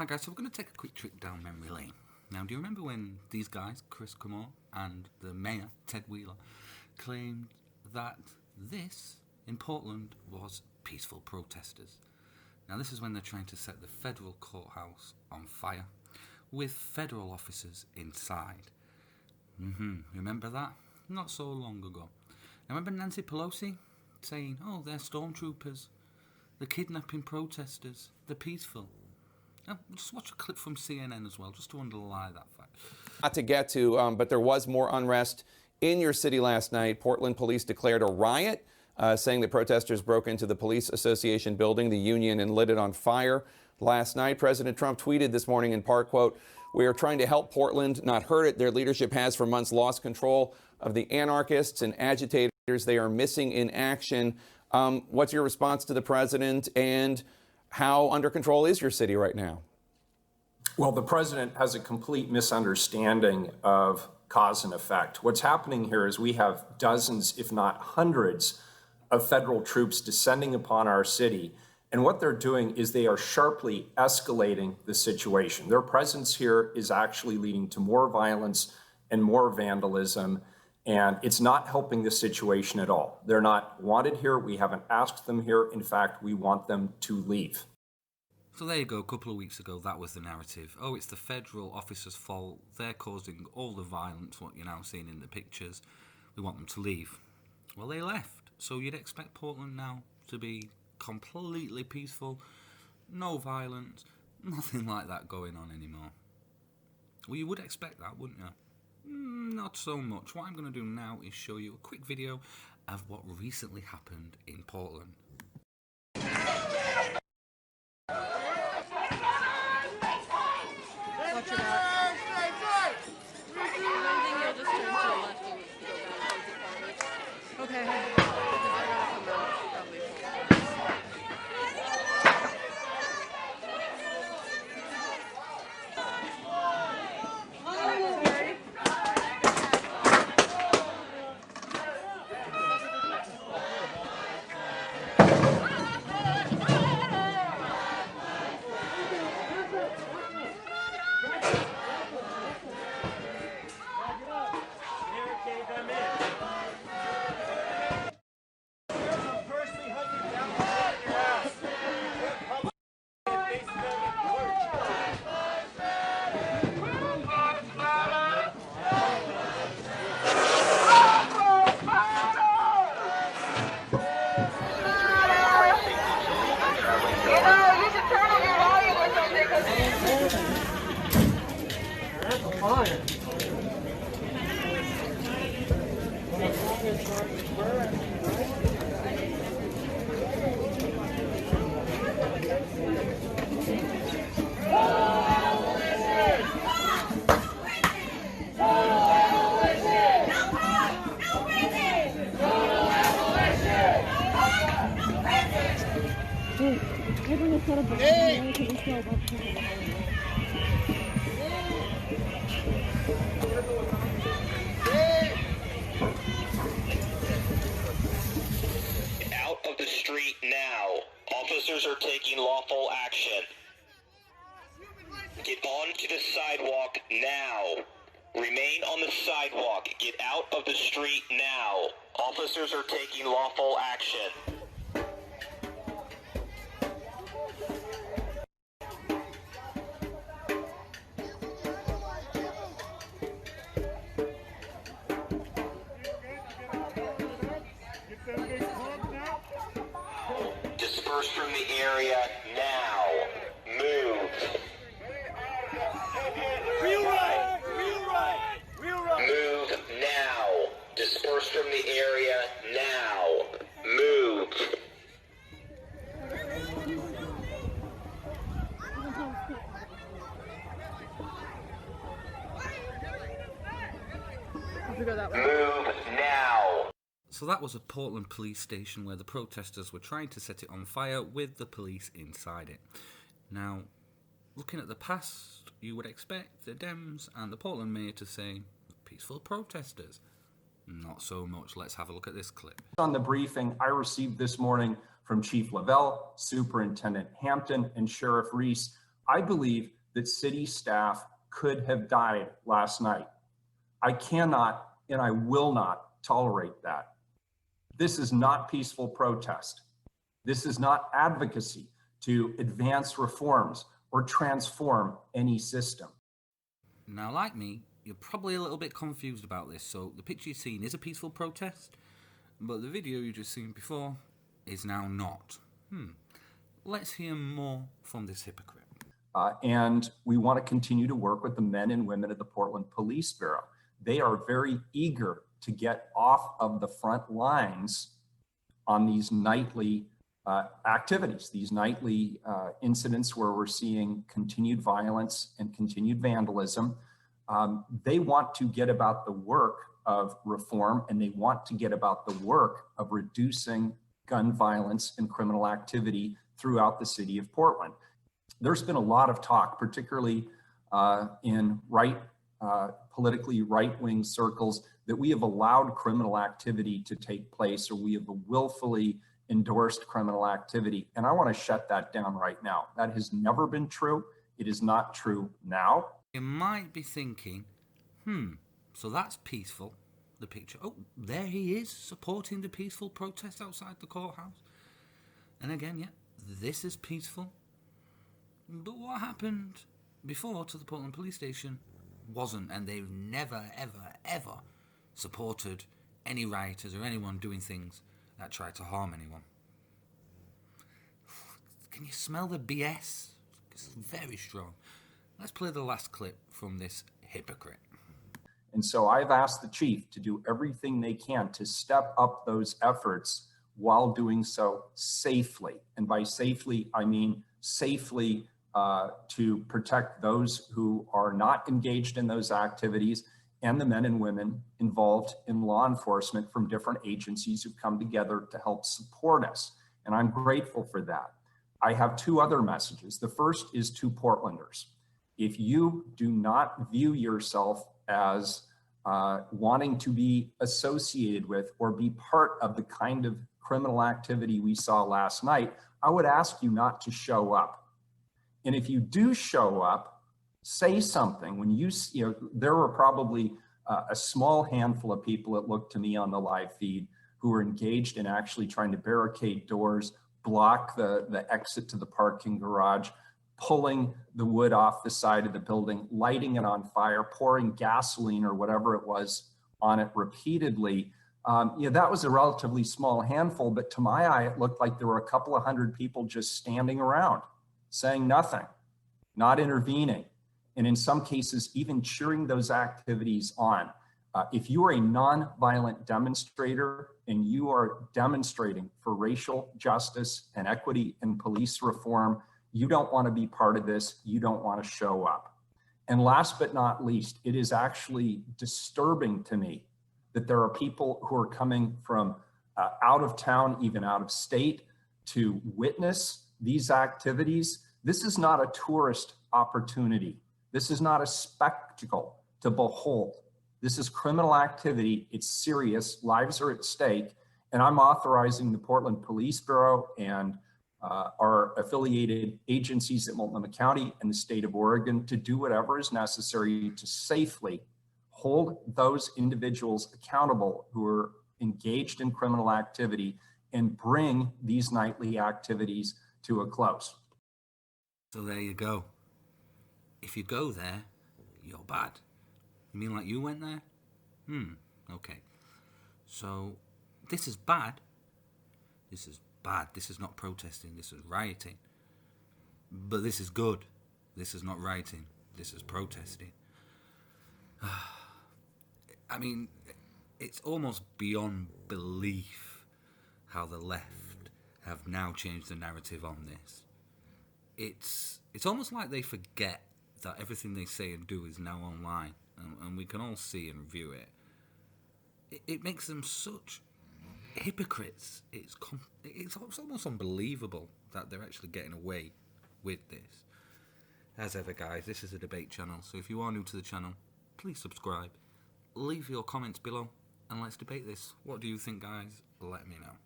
Hi guys, so we're going to take a quick trip down memory lane. Now, do you remember when these guys, Chris Cumore and the mayor, Ted Wheeler, claimed that this, in Portland, was peaceful protesters? Now, this is when they're trying to set the federal courthouse on fire, with federal officers inside. Remember that? Not so long ago. Now, remember Nancy Pelosi saying, oh, they're stormtroopers, they're kidnapping protesters, they're peaceful. Now, just watch a clip from CNN as well, just to underlie that fact. Not to get to, but there was more unrest in your city last night. Portland police declared a riot, saying that protesters broke into the Police Association building, the union, and lit it on fire last night. President Trump tweeted this morning in part, quote, "We are trying to help Portland, not hurt it. Their leadership has for months lost control of the anarchists and agitators they are missing in action." What's your response to the president, and how under control is your city right now? Well, the president has a complete misunderstanding of cause and effect. What's happening here is we have dozens, if not hundreds, of federal troops descending upon our city. And what they're doing is they are sharply escalating the situation. Their presence here is actually leading to more violence and more vandalism, and it's not helping the situation at all. They're not wanted here. We haven't asked them here. In fact, we want them to leave. So there you go, a couple of weeks ago, that was the narrative. Oh, it's the federal officers' fault. They're causing all the violence, what you're now seeing in the pictures. We want them to leave. Well, they left. So you'd expect Portland now to be completely peaceful, no violence, nothing like that going on anymore. Well, you would expect that, wouldn't you? Not so much. What I'm going to do now is show you a quick video of what recently happened in Portland. Watch it out. I think you'll just turn to the left and go down towards the apartments. Okay. Because they're gonna come out probably. Out of the street now. Officers are taking lawful action. Get onto the sidewalk now. Remain on the sidewalk. Get out of the street now. Officers are taking lawful action. Disperse from the area now. Move. Real right! Real right! Real right! Move now. Disperse from the area now. Move. Move now. So that was a Portland police station where the protesters were trying to set it on fire with the police inside it. Now, looking at the past, you would expect the Dems and the Portland mayor to say, peaceful protesters. Not so much. Let's have a look at this clip. On the briefing I received this morning from Chief Lavelle, Superintendent Hampton, and Sheriff Reese, I believe that city staff could have died last night. I cannot and I will not tolerate that. This is not peaceful protest. This is not advocacy to advance reforms or transform any system. Now, like me, you're probably a little bit confused about this. So the picture you've seen is a peaceful protest, but the video you just seen before is now not. Let's hear more from this hypocrite. And we want to continue to work with the men and women of the Portland Police Bureau. They are very eager to get off of the front lines on these nightly activities, these nightly incidents where we're seeing continued violence and continued vandalism. They want to get about the work of reform, and they want to get about the work of reducing gun violence and criminal activity throughout the city of Portland. There's been a lot of talk, particularly in politically right-wing circles, that we have allowed criminal activity to take place, or we have willfully endorsed criminal activity. And I want to shut that down right now. That has never been true. It is not true now. You might be thinking, so that's peaceful, the picture. Oh, there he is, supporting the peaceful protest outside the courthouse. And again, yeah, this is peaceful. But what happened before to the Portland police station wasn't, and they've never, ever, ever supported any rioters or anyone doing things that try to harm anyone. Can you smell the BS? It's very strong. Let's play the last clip from this hypocrite. And so I've asked the chief to do everything they can to step up those efforts while doing so safely. And by safely, I mean safely to protect those who are not engaged in those activities and the men and women involved in law enforcement from different agencies who've come together to help support us. And I'm grateful for that. I have two other messages. The first is to Portlanders. If you do not view yourself as wanting to be associated with or be part of the kind of criminal activity we saw last night, I would ask you not to show up. And if you do show up, say something. When there were probably a small handful of people that looked to me on the live feed who were engaged in actually trying to barricade doors, block the exit to the parking garage, pulling the wood off the side of the building, lighting it on fire, pouring gasoline or whatever it was on it repeatedly. That was a relatively small handful, but to my eye, it looked like there were a couple of hundred people just standing around, saying nothing, not intervening, and in some cases, even cheering those activities on. If you are a nonviolent demonstrator and you are demonstrating for racial justice and equity and police reform, you don't want to be part of this. You don't want to show up. And last but not least, it is actually disturbing to me that there are people who are coming from out of town, even out of state, to witness these activities. This is not a tourist opportunity. This is not a spectacle to behold. This is criminal activity. It's serious. Lives are at stake. And I'm authorizing the Portland Police Bureau and our affiliated agencies at Multnomah County and the state of Oregon to do whatever is necessary to safely hold those individuals accountable who are engaged in criminal activity and bring these nightly activities to a close. So there you go. If you go there, you're bad. You mean like you went there? Okay. So this is bad. This is bad. This is not protesting. This is rioting. But this is good. This is not rioting. This is protesting. I mean, it's almost beyond belief how the left have now changed the narrative on this. It's almost like they forget that everything they say and do is now online, and we can all see and view it. It makes them such hypocrites. It's almost unbelievable that they're actually getting away with this. As ever, guys, this is a debate channel, so if you are new to the channel, please subscribe. Leave your comments below, and let's debate this. What do you think, guys? Let me know.